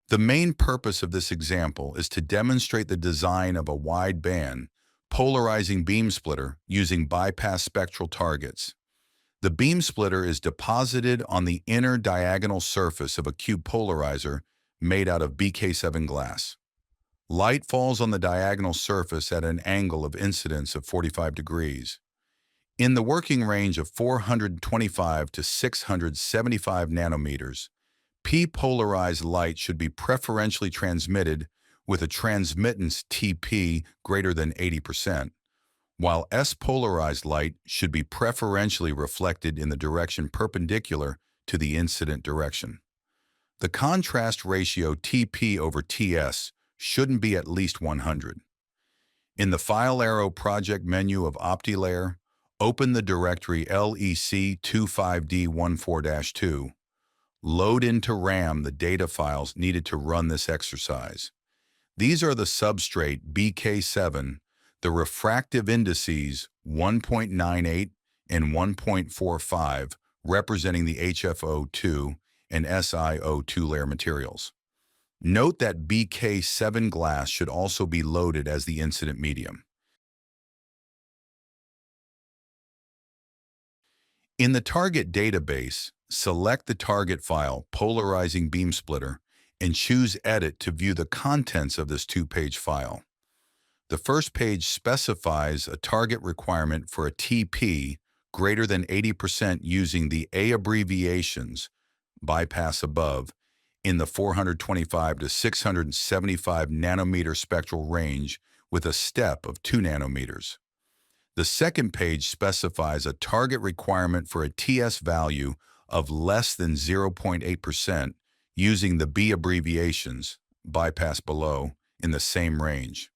The main purpose of this example is to demonstrate the design of a wide-band, polarizing beam splitter using bypass spectral targets. The beam splitter is deposited on the inner diagonal surface of a cube polarizer made out of BK7 glass. Light falls on the diagonal surface at an angle of incidence of 45 degrees. In the working range of 425 to 675 nanometers, P-polarized light should be preferentially transmitted with a transmittance TP greater than 80%, while S-polarized light should be preferentially reflected in the direction perpendicular to the incident direction. The contrast ratio TP over TS shouldn't be at least 100. In the File Arrow Project menu of OptiLayer, open the directory LEC25D14-2. Load into RAM the data files needed to run this exercise. These are the substrate BK7, the refractive indices 1.98 and 1.45 representing the HFO2 and SiO2 layer materials. Note that BK7 glass should also be loaded as the incident medium. In the target database, select the target file, Polarizing Beam Splitter, and choose Edit to view the contents of this two-page file. The first page specifies a target requirement for a TP greater than 80% using the A abbreviations, bypass above, in the 425 to 675 nanometer spectral range with a step of 2 nanometers. The second page specifies a target requirement for a TS value of less than 0.8% using the B abbreviations, bypass below, in the same range.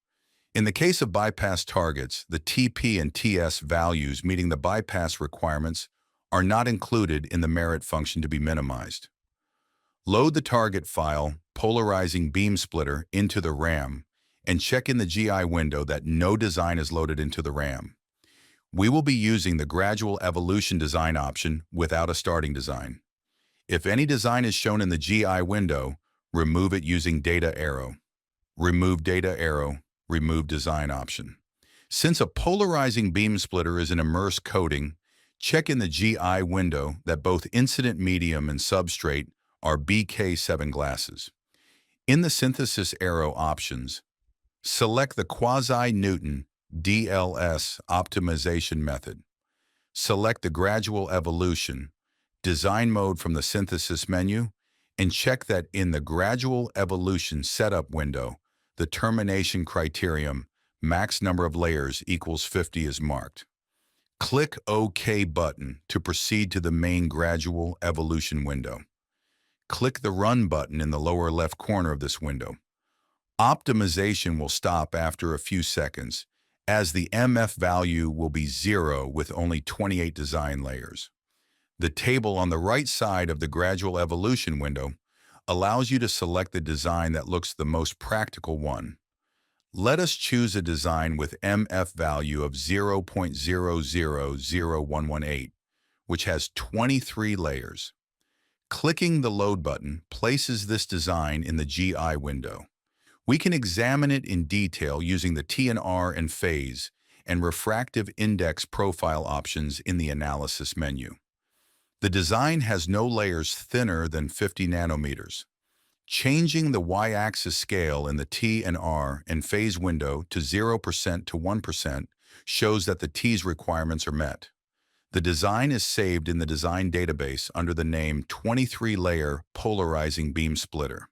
In the case of bypass targets, the TP and TS values meeting the bypass requirements are not included in the merit function to be minimized. Load the target file, Polarizing Beam Splitter, into the RAM, and check in the GI window that no design is loaded into the RAM. We will be using the gradual evolution design option without a starting design. If any design is shown in the GI window, remove it using data arrow. Remove data arrow, remove design option. Since a polarizing beam splitter is an immersed coating, check in the GI window that both incident medium and substrate are BK7 glasses. In the synthesis arrow options, select the quasi-Newton DLS optimization method. Select the gradual evolution, design mode from the synthesis menu, and check that in the gradual evolution setup window, the termination criterion, max number of layers equals 50 is marked. Click OK button to proceed to the main gradual evolution window. Click the Run button in the lower left corner of this window. Optimization will stop after a few seconds, as the MF value will be 0 with only 28 design layers. The table on the right side of the gradual evolution window allows you to select the design that looks the most practical one. Let us choose a design with MF value of 0.000118, which has 23 layers. Clicking the Load button places this design in the GI window. We can examine it in detail using the TNR and phase and refractive index profile options in the analysis menu. The design has no layers thinner than 50 nanometers. Changing the y-axis scale in the TNR and phase window to 0% to 1% shows that the T's requirements are met. The design is saved in the design database under the name 23-layer polarizing beam splitter.